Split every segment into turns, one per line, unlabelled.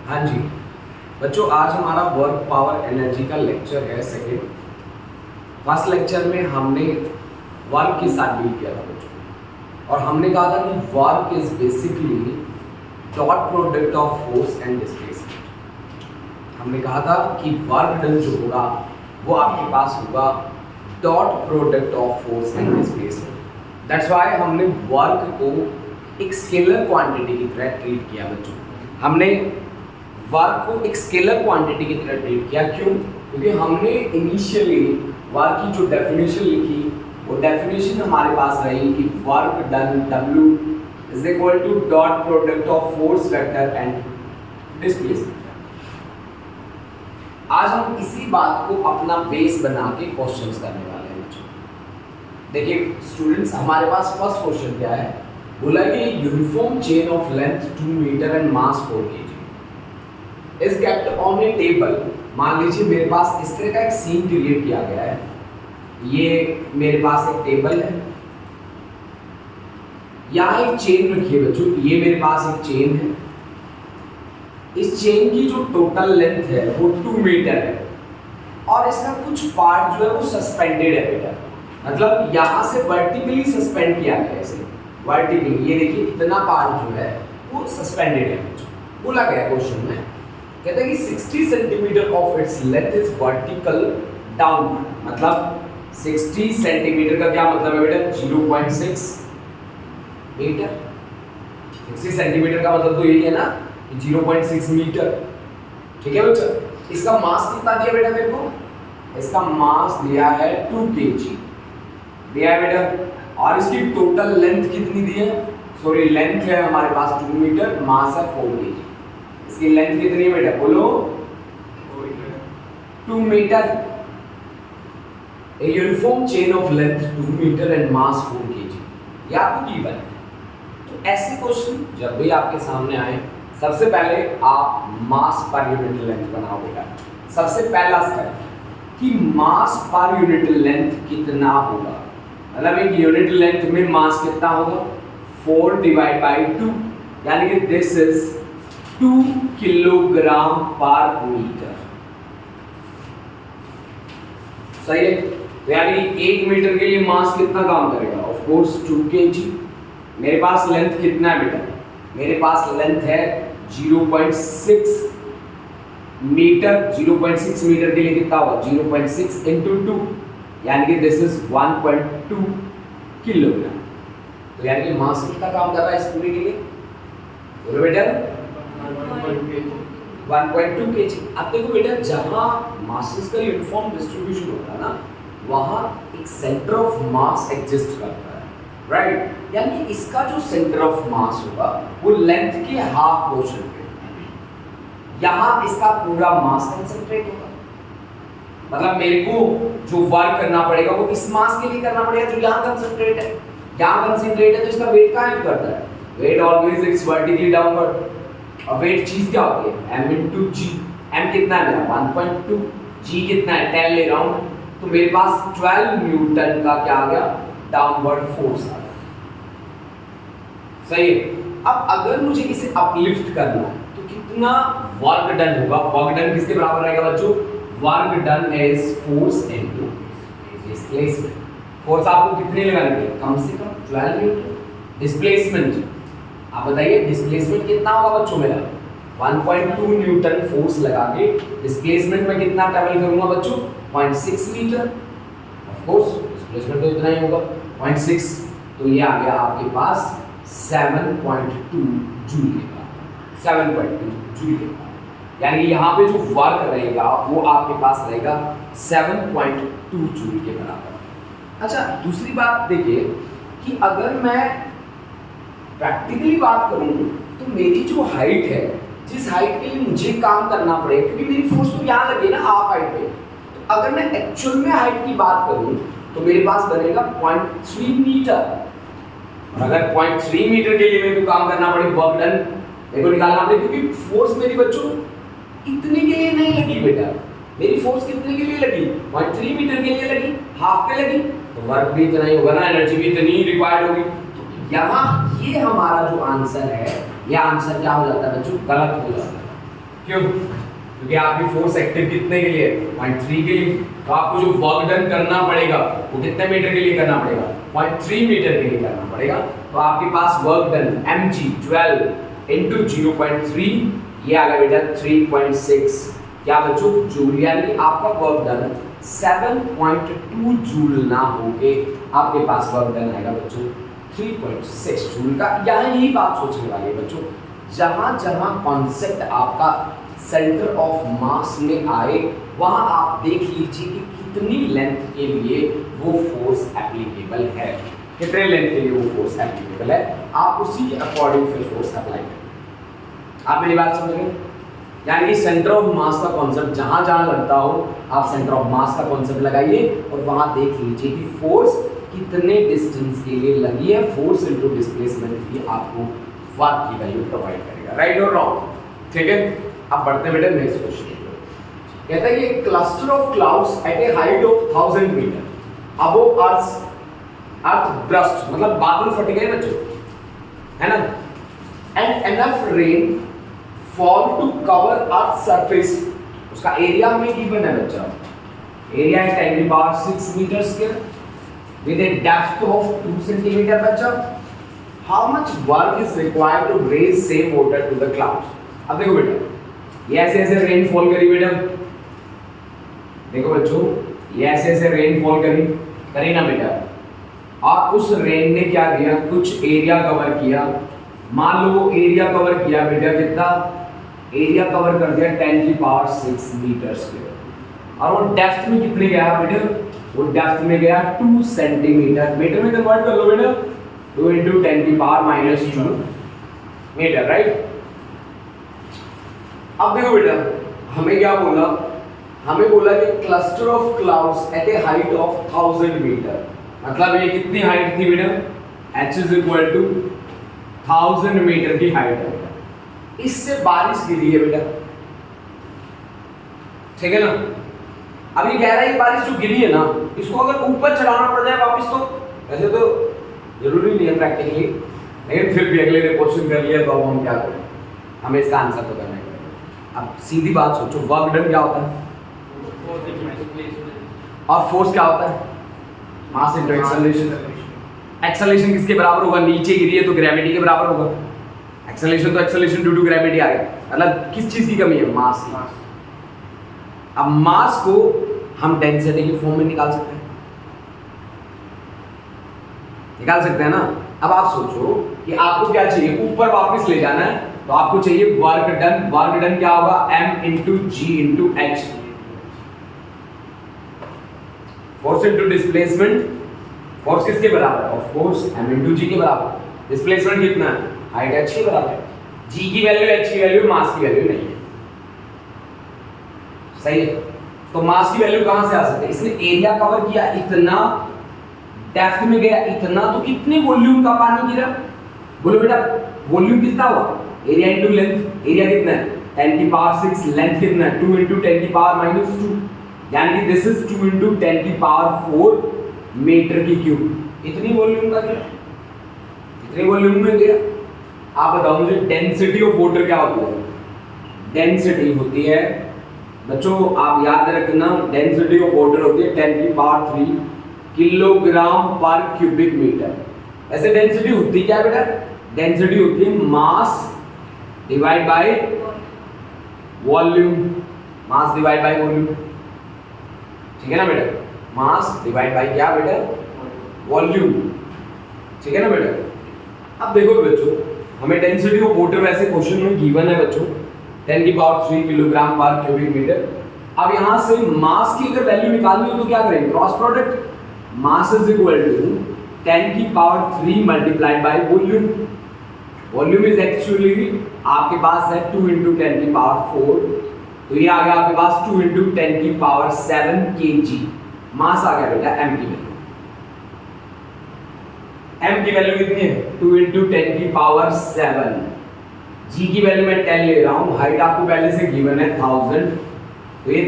हाँ जी बच्चों, आज हमारा वर्क पावर एनर्जी का लेक्चर है सेकेंड। फर्स्ट लेक्चर में हमने वर्क के साथ डील किया था बच्चों, और हमने कहा था कि work is basically dot product of force and displacement. हमने कहा था कि वर्क डन जो होगा वो आपके पास होगा dot product of force and displacement. That's why हमने वर्क को एक स्केलर क्वांटिटी की तरह ट्रीट किया बच्चों। हमने वर्क को एक स्केलर क्वांटिटी की तरह ट्रीट किया। क्यों? क्योंकि हमने इनिशियली वर्क की जो डेफिनेशन लिखी वो डेफिनेशन हमारे पास रही कि work done W is equal to dot product of force vector and displacement. आज हम इसी बात को अपना बेस बना के क्वेश्चंस करने वाले हैं बच्चों। देखिए स्टूडेंट्स, हमारे पास फर्स्ट क्वेश्चन क्या है, बोला कि uniform chain of length 2 metre and mass 4 kg is kept on a table. मान लीजिए मेरे पास इस तरह का एक सीन क्रिएट किया गया है। ये मेरे पास एक टेबल है, यहाँ एक चेन रखी है बच्चों। ये मेरे पास एक चेन है। इस चेन की जो टोटल लेंथ है वो 2 मीटर है, और इसका कुछ पार्ट जो है वो सस्पेंडेड है बेटा। मतलब यहाँ से वर्टिकली सस्पेंड किया गया है इसे, वर्टिकली। ये देखिए इतना पार्ट जो है वो सस्पेंडेड है बच्चों। बोला गया क्वेश्चन में, कहते हैं कि 60 centimetre of its length is vertical downward. मतलब 60 सेंटीमीटर का क्या मतलब है बेटा? 0.6 मीटर। 60 सेंटीमीटर का मतलब तो यही है ना कि 0.6 मीटर। ठीक है बच्चा? इसका मास कितना दिया बेटा मेरे को? इसका मास दिया है 2 kg दिया है बेटा। और इसकी टोटल लेंथ कितनी दी है? सॉरी, लेंथ है हमारे पास 2 मीटर, मास है 4 kg। इसकी लेंथ कितनी है बेटा? बोलो। 2 metre. A uniform chain of length 2 metre and mass 4 kg, ये आपको गिवन है। तो ऐसे क्वेश्चन जब भी आपके सामने आए, सबसे पहले आप मास पर यूनिट लेंथ बनाओ बेटा। सबसे पहला स्टेप कि मास पर यूनिट लेंथ कितना होगा। मतलब एक यूनिट लेंथ में मास कितना होगा? 4 डिवाइड बाई 2, यानी कि दिस इज 2 किलोग्राम पर मीटर। सही है? तो यानी 1 मीटर के लिए मास कितना काम करेगा? Of course 2 kg। मेरे पास लेंथ कितना है बेटा? मेरे पास लेंथ है 0.6 मीटर। 0.6 मीटर के लिए कितना होगा? 0.6 इंटू 2, यानी कि दिस इज 1.2 किलोग्राम। तो यानी कि मास कितना काम कर रहा है इस पूरे के लिए? बोलो बेटा। 1.2 kg। अब देखो बेटा, जहां मासेस का यूनिफॉर्म डिस्ट्रीब्यूशन होता है ना, वहां एक सेंटर ऑफ मास एग्जिस्ट करता है, राइट? यानी कि इसका जो सेंटर ऑफ मास होगा वो लेंथ के हाफ पोर्शन पे, यहां इसका पूरा मास कंसंट्रेट होगा। मतलब मेरे को जो वर्क करना पड़ेगा वो इस मास के लिए करना पड़ेगा जो यहाँ कंसंट्रेट है। यहाँ कंसंट्रेट है तो इसका वेट कहाँ करता है? Weight always it's vertically downward. और वेट चीज क्या होती है? m इंटू जी। m कितना है मेरा? 1.2। g कितना है? 10 ले रहा हूँ, तो मेरे पास 12 न्यूटन का क्या आ गया? डाउनवर्ड फोर्स आ गया। सही है? अब अगर मुझे इसे अपलिफ्ट करना है तो कितना वर्क डन होगा? वर्क डन किसके बराबर रहेगा बच्चों? Work done is force into displacement. Force आपको कितने लगाने पड़ेंगे? कम से कम 12 न्यूटन। डिस्प्लेसमेंट आप बताइए, डिस्प्लेसमेंट कितना होगा बच्चों मेरा? 1.2 न्यूटन फोर्स लगा के डिस्प्लेसमेंट में कितना ट्रैवल करूंगा बच्चों? 0.6 मीटर। ऑफ कोर्स डिस्प्लेसमेंट तो इतना ही होगा, 0.6। तो ये आ गया आपके पास 7.2 जूल के बराबर। 7.2 जूल के बराबर, यानी यहाँ पे जो वर्क रहेगा वो आपके पास रहेगा 7.2 जूल के बराबर। अच्छा, दूसरी बात देखिए कि अगर मैं प्रैक्टिकली बात करूं तो मेरी जो हाइट है, जिस हाइट के लिए मुझे काम करना पड़ेगा, क्योंकि मेरी फोर्स तो यहाँ लगी ना हाफ हाइट पे, तो अगर मैं एक्चुअल में हाइट की बात करूं तो मेरे पास बनेगा 0.3 मीटर। अगर 0.3 मीटर के लिए मेरे को काम करना पड़े, वर्क डन मेरे को निकालना पड़े, क्योंकि फोर्स मेरी बच्चों इतने के लिए नहीं लगी बेटा। मेरी फोर्स कितने के लिए लगी? 0.3 मीटर के लिए लगी, हाफ पे लगी, तो वर्क भी इतना ही होगा ना, एनर्जी भी इतनी ही रिक्वायर्ड होगी। तो यहाँ ये हमारा जो आंसर है, ये आंसर क्या हो जाता है बच्चों? गलत हो जाता है। क्यों? क्योंकि आपकी फोर्स एक्टिव कितने के लिए? 0.3 के लिए। तो आपको जो वर्क डन करना पड़ेगा वो कितने मीटर के लिए करना पड़ेगा? 0.3 मीटर के लिए करना पड़ेगा। तो आपके पास वर्क डन mg 12 इंटू 0.3, ये आ गया बेटा 3.6 क्या बच्चों? जूल। यानी कि आपका वर्क डन 7.2 जूल ना होके आपके पास वर्क डन आएगा बच्चों 3.6 जूल का। यहाँ यही बात सोचने वाली है बच्चों, जहां जहां कॉन्सेप्ट आपका सेंटर ऑफ मास में आए वहां आप देख लीजिए कि कितनी लेंथ के लिए वो फोर्स एप्लीकेबल है, कितने लेंथ के लिए वो फोर्स एप्लीकेबल है, आप उसी के अकॉर्डिंग फिर फोर्स अप्लाई करें। आप मेरी बात समझ रहे हैं? यानी कि सेंटर ऑफ मास का कॉन्सेप्ट जहां जहां लगता हो आप सेंटर ऑफ मास का कॉन्सेप्ट लगाइए और वहां देख लीजिए कि फोर्स कितने डिस्टेंस के लिए लगी है। फोर्स इनटू डिस्प्लेसमेंट भी आपको वर्क की वैल्यू प्रोवाइड करेगा। राइट और रॉन्ग? ठीक है, अब बढ़ते हैं बेटा नेक्स्ट क्वेश्चन। कहता है कि cluster of clouds at a height of 1000 metre above earth burst, मतलब बादल फट गए बच्चों, है ना, and enough rain fall to cover earth surface. उसका एरिया में गिवन है बच्चा, एरिया है 10 की power 6 metre square with a depth of 2 centimetre बच्चा। How much work is required to raise same water to the clouds. अब देखो बेटा, ये ऐसे ऐसे रेन फॉल करी बेटा, देखो बच्चों ये ऐसे ऐसे रेन फॉल करी ना बेटा, और उस रेन ने क्या किया, कुछ एरिया कवर किया। मान लो वो एरिया कवर किया बेटा कितना, एरिया कवर कर दिया 10 की पावर 6 मीटर स्क्वायर, और वो डेप्थ में कितने गया बेटा, वो डेप्थ में गया 2 सेंटीमीटर। मीटर में कन्वर्ट कर लो बेटा, 2 इंटू 10 की पावर -2 मीटर। राइट, अब देखो बेटा हमें क्या बोला, हमें बोला कि cluster of clouds at a height of 1000 metre, मतलब ये कितनी हाइट थी बेटा, h is equal to 1000 metre की हाइट है। इससे बारिश गिरी है बेटा, ठीक है ना। अब ये कह रहा है ये बारिश जो गिरी है ना, इसको अगर ऊपर चढ़ाना पड़ जाए वापस, तो ऐसे तो जरूरी नहीं है प्रैक्टिकली, लेकिन फिर भी अगले ने क्वेश्चन कर लिया तो अब हम क्या करें, हमें इसका आंसर तो करना है। अब सीधी बात सोचो, वर्क डन क्या होता है और फोर्स क्या होता है, मास इनटू एक्सेलरेशन। एक्सेलरेशन किसके बराबर होगा, नीचे गिरी है तो ग्रेविटी के बराबर होगा। एक्सेलरेशन तो एक्सेलरेशन ड्यू टू ग्रेविटी आ गया, मतलब किस चीज की कमी है, मास की। अब मास को हम डेंसिटी की फॉर्म में निकाल सकते हैं ना। अब आप सोचो कि आपको क्या चाहिए, ऊपर वापस ले जाना है, तो आपको चाहिए वर्क डन। वर्क डन क्या होगा, m into g into h. Force into displacement, force किसके बराबर है, of course m into g के बराबर। डिस्प्लेसमेंट कितना है, हाइट h के बराबर है। g की वैल्यू h की वैल्यू, मास की वैल्यू नहीं है, सही है। तो मास की वैल्यू कहां से आ सकती है, इसने एरिया कवर किया इतना, डेप्थ में गया इतना, तो कितने वॉल्यूम का पानी गिरा, बोलो बेटा वॉल्यूम कितना हुआ, एरिया इनटू लेंथ। एरिया कितना है 10 की पावर 6, लेंथ कितना है 2 इंटू 10 की पावर -2, यानी कि दिस इज 2 इंटू 10 की पावर 4 मीटर की क्यूब। इतनी वॉल्यूम का गया, इतने वॉल्यूम में गया। आप बताओ मुझे डेंसिटी ऑफ वाटर क्या होती है, डेंसिटी होती है बच्चों, आप याद रखना, डेंसिटी ऑफ वाटर होती है 10 की पावर 3 किलोग्राम पर क्यूबिक मीटर। ऐसे डेंसिटी होती क्या बेटा, डेंसिटी होती है mass divide by volume, mass divide by volume, ठीक है ना बेटा, मास डिवाइड बाय क्या बेटा, वॉल्यूम, ठीक है ना बेटा। अब देखो बच्चों, हमें डेंसिटी ऑफ वाटर वैसे क्वेश्चन में गिवन है बच्चों 10 की पावर 3 किलोग्राम पर क्यूबिक मीटर। अब यहां से मास की अगर वैल्यू निकालनी हो तो क्या करेंगे, cross product, mass is equal to 10 की power 3 multiplied by volume. Volume is actually आपके पास है 2 इंटू 10 की पावर 4, तो ये आ गया आपके पास 2 इंटू 10 की पावर 7 kg। मास आ गया बेटा m की वैल्यू, m की वैल्यू कितनी है 2 इंटू 10 की पावर 7, g की वैल्यू मैं 10 ले रहा हूँ, हाइट आपको पहले से गिवन है 1000, तो ये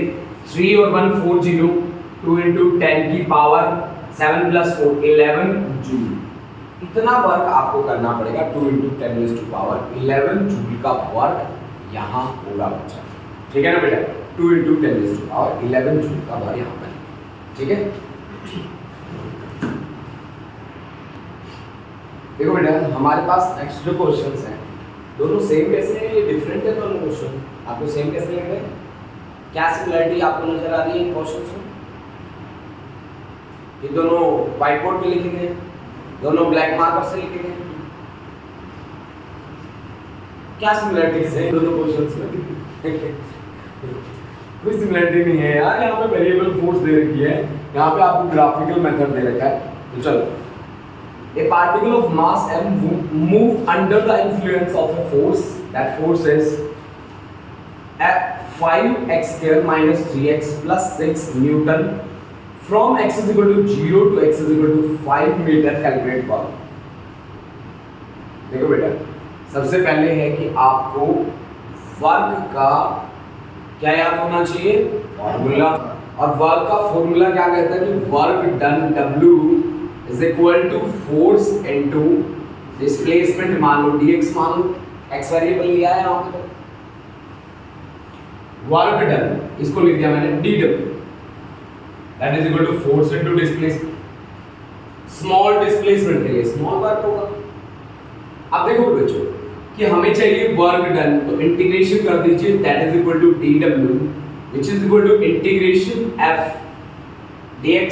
3 और 1 4 0, 2 इंटू 10 की पावर 7 प्लस 4 11 जूल। इतना वर्क आपको करना पड़ेगा, 2 इंटू 10 टू पावर 11 जूल का वर्क यहाँ होगा बच्चा, ठीक है ना बेटा। 2 × 10⁻11 जूल का बल यहाँ पर, ठीक है। देखो बेटा हमारे पास नेक्स्ट जो क्वेश्चंस हैं दोनों सेम कैसे हैं, ये डिफरेंट है दोनों क्वेश्चन, आपको सेम कैसे लग रहे हैं, क्या सिमिलरिटी आपको नजर आ रही है इन क्वेश्चंस में। ये दोनों व्हाइट बोर्ड पे लिखे गए, दोनों ब्लैक मार्कर से लिखे गए, क्या सिमिलरिटीज है दोनों क्वेश्चंस में? कोई सिमिलरिटी नहीं है यार, यहाँ पे वेरिएबल फोर्स दे रखी है, यहाँ पे आपको ग्राफिकल मेथड दे रखा है। तो चलो, a particle of mass m move under the influence of a force, that force is 5x² - 3x + 6 Newton from x = 0 to x = 5 metre. Calculate करो। देखो बेटा सबसे पहले है कि आपको वर्क का क्या याद होना चाहिए, फॉर्मूला। और वर्क का फॉर्मूला क्या कहता है कि work done W is equal to force into displacement, मान लो dx, मान लो x वेरिएबल लिया है यहाँ पे, वर्क डन इसको लिख दिया मैंने dw, that is equal to force into displacement। Small displacement के लिए स्मॉल वर्क होगा। अब देखो बच्चों कि हमें चाहिए वर्क डन, तो इंटीग्रेशन कर दीजिए, that is equal to dw which is equal to integration f dx।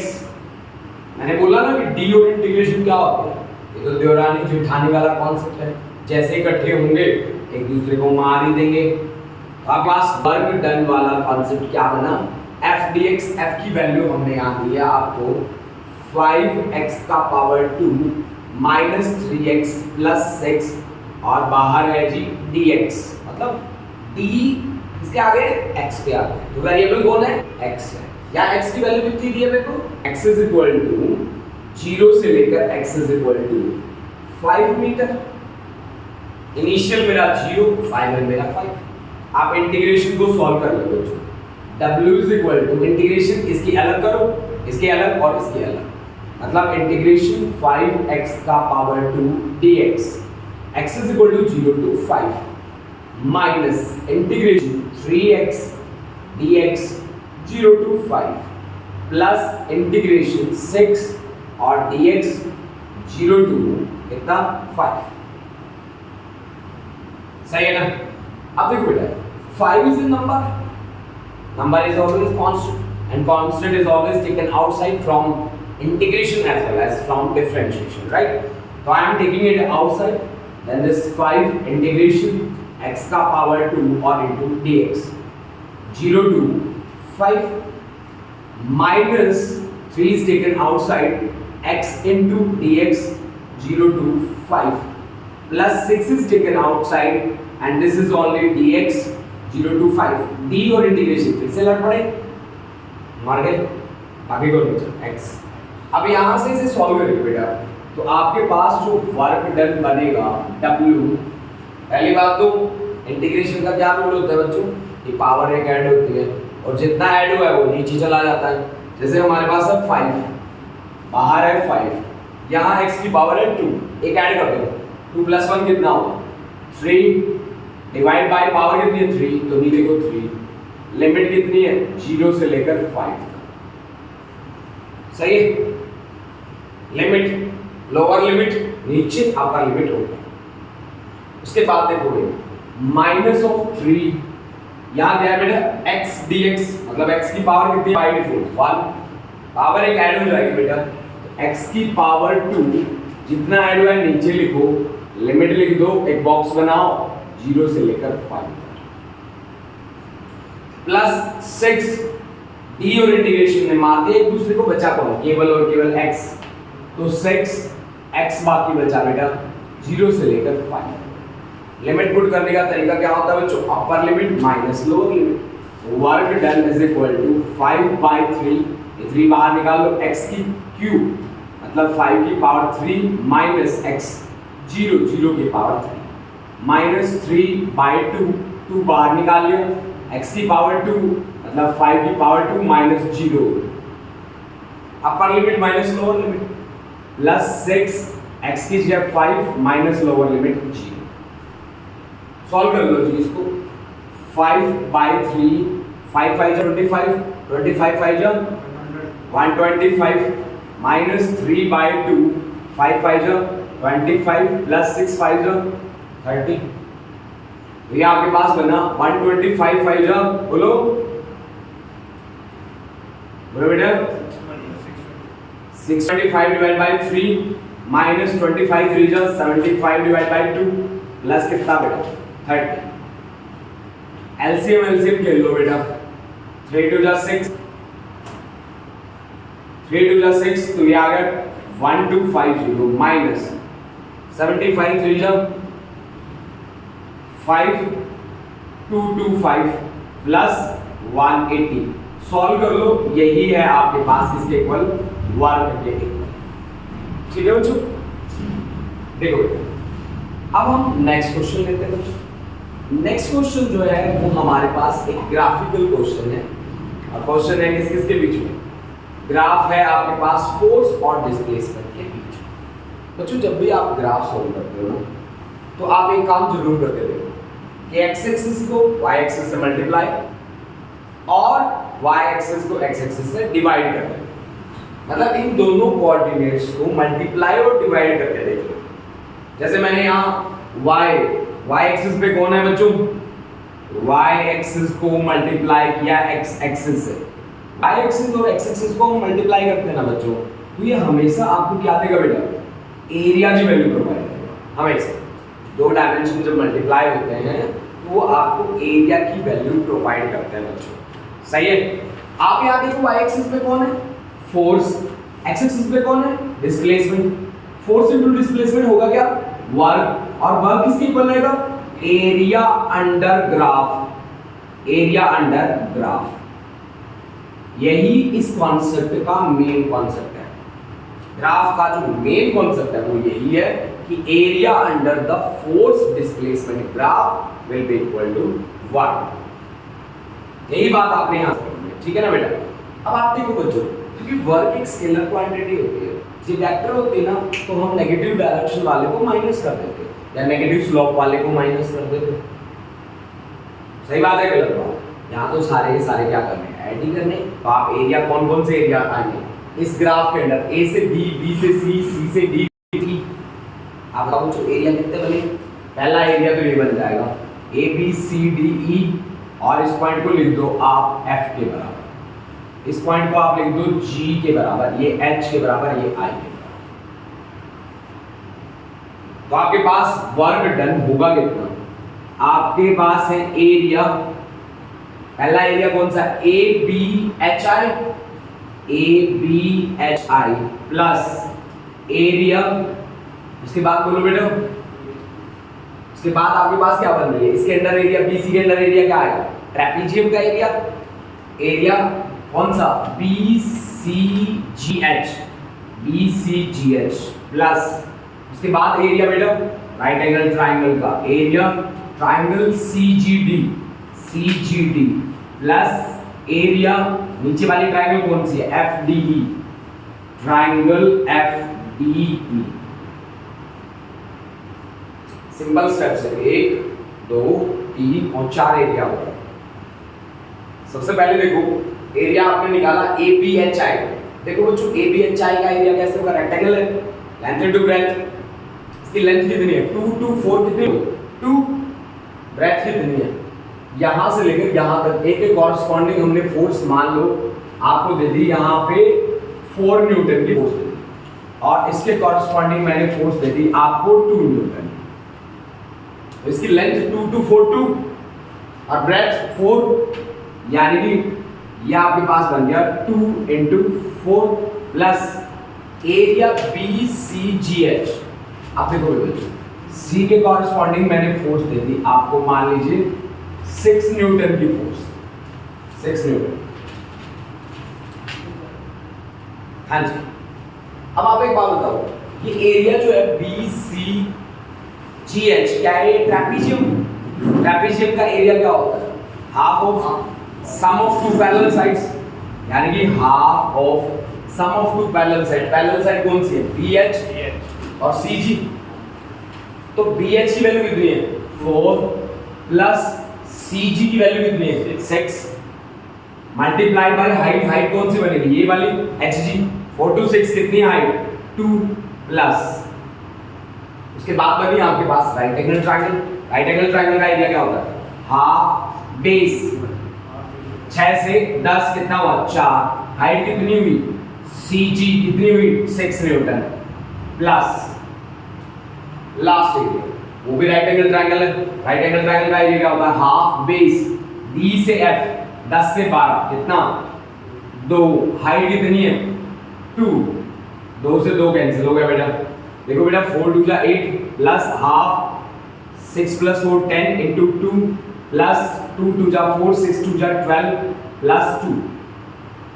मैंने बोला ना कि डी और इंटीग्रेशन क्या होता है, ये तो देवरानी जेठानी वाला कॉन्सेप्ट है, जैसे इकट्ठे होंगे एक दूसरे को मार ही देंगे। अब पास वर्क डन वाला कॉन्सेप्ट क्या बना, एफ डी एक्स, एफ की वैल्यू हमने यहाँ दिया आपको 5x का पावर 2 - 3x + 6 और बाहर है जी dx, मतलब d इसके आगे x के आगे, तो वेरिएबल कौन है, x है। या x की वैल्यू कितनी दी है मेरे को, x = 0 से लेकर x = 5 मीटर। इनिशियल मेरा 0, फाइनल मेरा 5। आप इंटीग्रेशन को सॉल्व कर लो बच्चों। w = इंटीग्रेशन इसकी अलग करो, इसके अलग और इसके अलग, मतलब इंटीग्रेशन 5x का power 2 dx, x = 0 to 5 minus integration 3x dx 0 to 5 plus integration 6 और dx 0 to कितना 5। सही है ना। अब देखो बेटा 5 is a number is always constant and constant is always taken outside from integration as well as from differentiation, right? So I am taking it outside, then this 5 integration x का power 2 or into dx 0 to 5 minus 3 is taken outside, x into dx 0 to 5 plus 6 is taken outside and this is only dx 0 to 5। d और integration फिर से लड़ पड़े, मर गए, बाकी को नहीं x। अब यहाँ से इसे सॉल्व करेंगे बेटा, तो आपके पास जो वर्क डन बनेगा w, पहली बात तो इंटीग्रेशन का क्या रूल होता है बच्चों, कि पावर एक ऐड होती है और जितना ऐड हुआ है वो नीचे चला जाता है। जैसे हमारे पास है 5, बाहर है 5, यहाँ x की पावर है 2, एक ऐड कर दो, 2 + 1 कितना होगा 3, डिवाइड बाय पावर कितनी है 3, तो नीचे को 3, लिमिट कितनी है 0 से लेकर 5 तक, सही है। लिमिट लोअर लिमिट नीचे, अपर लिमिट हो गया। उसके बाद देखोगे -3 यहाँ दिया है बेटा x dx, मतलब x की पावर कितनी है बाय डिफॉल्ट 1, पावर एक ऐड हो जाएगी बेटा, x की पावर 2 जितना ऐड हुआ है नीचे लिखो, लिमिट लिख दो, एक बॉक्स बनाओ 0 से लेकर 5 प्लस 6 d और इंटीग्रेशन में मार दिया एक दूसरे को, बचा कौन, केवल और केवल x, तो 6 x बाकी बचा बेटा 0 से लेकर 5। लिमिट पुट करने का तरीका क्या होता है बच्चों, upper limit minus lower limit. Work done is equal to 5/3, 3 बाहर निकाल लो, x की क्यूब मतलब 5 की पावर 3 माइनस x 0 की पावर 3 माइनस 3/2, 2 बाहर निकाल लियो, x की पावर 2 मतलब 5 की पावर 2 माइनस 0, अपर limit minus lower limit plus 6 x की जगह 5 माइनस लोअर लिमिट 0। सॉल्व कर लो जी इसको, 5/3, 5 5 25, 25 5 125 minus 3/2, 5 5 25 plus 6 5 30। तो ये आपके पास बना 125 5 बोलो बोलो बेटा 625 divided by 3 minus 25 3 75 divided by 2 plus कितना बेटा 30। एलसीएम खेल लो बेटा 3 2 6 3 2 6 तो ये आ गया 1250 माइनस 75 3 5225 प्लस 180। सॉल्व कर लो, यही है आपके पास इसके इक्वल वर्ग के इक्वल। ठीक है बच्चों, देखो अब हम नेक्स्ट क्वेश्चन लेते हैं बच्चों। नेक्स्ट क्वेश्चन जो है वो हमारे पास एक ग्राफिकल क्वेश्चन है, और क्वेश्चन है किस किसके बीच में, ग्राफ है आपके पास फोर्स और डिस्प्लेसमेंट के बीच। बच्चों जब भी आप ग्राफ सॉल्व करते हो तो आप एक काम जरूर करके देखो कि एक्स एक्सिस को वाई एक्सिस से मल्टीप्लाई और वाई एक्सिस को एक्स एक्सिस से डिवाइड कर दें। मतलब इन दोनों कोऑर्डिनेट्स को मल्टीप्लाई और डिवाइड करके देखिए। जैसे मैंने यहाँ वाई एक्सिस पे कौन है बच्चों, वाई एक्सिस को मल्टीप्लाई किया एक्स एक्सिस से। वाई एक्सिस और एक्स एक्सिस को हम मल्टीप्लाई करते हैं ना बच्चों, तो ये हमेशा आपको क्या देगा बेटा, एरिया की वैल्यू प्रोवाइड करेगा। हमेशा दो डायमेंशन जब मल्टीप्लाई होते हैं तो वो आपको एरिया की वैल्यू प्रोवाइड करते हैं बच्चों। सही है। आप यहाँ देखो वाई एक्सिस पे कौन है, फोर्स, एक्स एक्सिस पे कौन है, डिस्प्लेसमेंट। फोर्स इनटू डिस्प्लेसमेंट होगा क्या, वर्क, और वर्क किसके इक्वल रहेगा, area under graph. Area under graph, यही इस कॉन्सेप्ट का मेन कॉन्सेप्ट है। ग्राफ का जो मेन कॉन्सेप्ट है वो यही है कि area under the force displacement graph will be equal to work. यही बात आपने यहां समझनी है, ठीक है ना बेटा। अब आप देखो बच्चों, क्योंकि वर्क एक स्केलर क्वांटिटी होती है, जब वेक्टर होती है ना तो हम नेगेटिव डायरेक्शन वाले को माइनस कर देते हैं या नेगेटिव स्लोप वाले को माइनस कर देते हैं। सही बात है गलत बात, यहाँ तो सारे के सारे क्या करने हैं, ऐड ही करने। तो आप एरिया कौन कौन से एरिया आएंगे इस ग्राफ के अंदर, ए से बी, बी से सी, सी से डी, ई। आप बताओ जो एरिया कितने बने, पहला एरिया तो ये बन जाएगा A B C D E, और इस पॉइंट को लिख दो आप एफ के बराबर, इस पॉइंट को आप लिख दो जी के बराबर, ये एच के बराबर, ये आई के बराबर। तो आपके पास वर्क डन होगा कितना, आपके पास है एरिया, पहला एरिया कौन सा, A B H I, A B H I plus area, उसके बाद बोलो बेटा, उसके बाद आपके पास क्या बन रही है, इसके अंदर एरिया, बीसी के अंदर एरिया क्या आएगा, ट्रेपीजियम का एरिया, एरिया कौन सा, B C G H, B C G H plus उसके बाद एरिया बेटा राइट एंगल ट्राइंगल का area, triangle C G D plus area, नीचे वाली ट्राइंगल कौन सी है, F D E, triangle F D E. Simple steps है, 1 2 3 और 4 एरिया होगा। सबसे पहले देखो एरिया आपने निकाला ए बी एच आई। देखो बच्चों ए बी एच आई का एरिया कैसे होगा, रेक्टेंगल है, लेंथ इनटू ब्रेथ, इसकी लेंथ कितनी है 2 2 4 कितनी, 2, ब्रेथ कितनी है, यहां से लेकर यहां तक एक एक कॉरस्पॉन्डिंग हमने फोर्स मान लो आपको दे दी, यहां पे 4 न्यूटन की फोर्स दे दी, और इसके कॉरस्पॉन्डिंग मैंने फोर्स दे दी आपको 2 न्यूटन। तो इसकी लेंथ 2 2 4 2 और ब्रेथ 4, यानी कि ये आपके पास बन गया 2 × 4 plus area B C G H. आप देखो बच्चों सी के कॉरस्पॉन्डिंग मैंने फोर्स दे दी आपको, मान लीजिए 6 न्यूटन की फोर्स, 6 न्यूटन। हाँ जी, अब आप एक बात बताओ, ये एरिया जो है बी सी जी एच क्या है, ट्रेपीजियम। ट्रेपीजियम का एरिया क्या होता है, half of sum of two parallel sides, यानी कि half of sum of two parallel side. Parallel side कौन सी है, बी एच और सी जी। तो बी एच की वैल्यू कितनी है 4 प्लस सी जी की वैल्यू कितनी है 6 मल्टीप्लाई बाय हाइट, हाइट कौन सी बनेगी ये वाली एच जी, 4 to 6 कितनी हाइट 2 प्लस उसके बाद बनी आपके पास right angle triangle. Right angle triangle का एरिया क्या होता है हाफ बेस, 6 से 10 कितना हुआ 4, हाइट कितनी हुई सी जी कितनी हुई 6 न्यूटन प्लस लास्ट एरिया वो भी राइट एंगल ट्रायंगल है। राइट एंगल ट्रायंगल का एरिया क्या होता है हाफ बेस डी से एफ 10 से 12 कितना 2, हाइट कितनी है 2, 2 से 2 कैंसिल हो गया बेटा। देखो बेटा 4 2 जा 8 plus half 6 plus 4 10 into 2 plus 2 2 जा 4 6 2 जा 12 प्लस 2,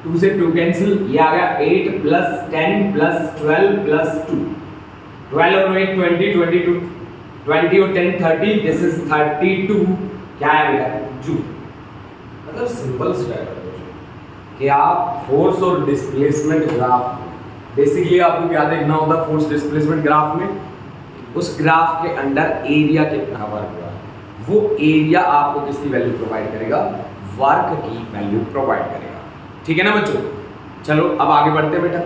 2 से 2 कैंसिल, ये आ गया 8 प्लस 10 प्लस 12 प्लस 2, 12 और 8 20 22, 20 और 10 30, दिस इज 32 क्या है बेटा जूल। मतलब सिंपल स्टेप है कि आप फोर्स और डिस्प्लेसमेंट ग्राफ बेसिकली आपको क्या देखना होता है फोर्स डिस्प्लेसमेंट ग्राफ में, उस ग्राफ के अंडर एरिया कितना वर्क हुआ है वो एरिया आपको किसकी वैल्यू प्रोवाइड करेगा वर्क की वैल्यू प्रोवाइड करेगा। ठीक है ना बच्चों, चलो अब आगे बढ़ते हैं बेटा।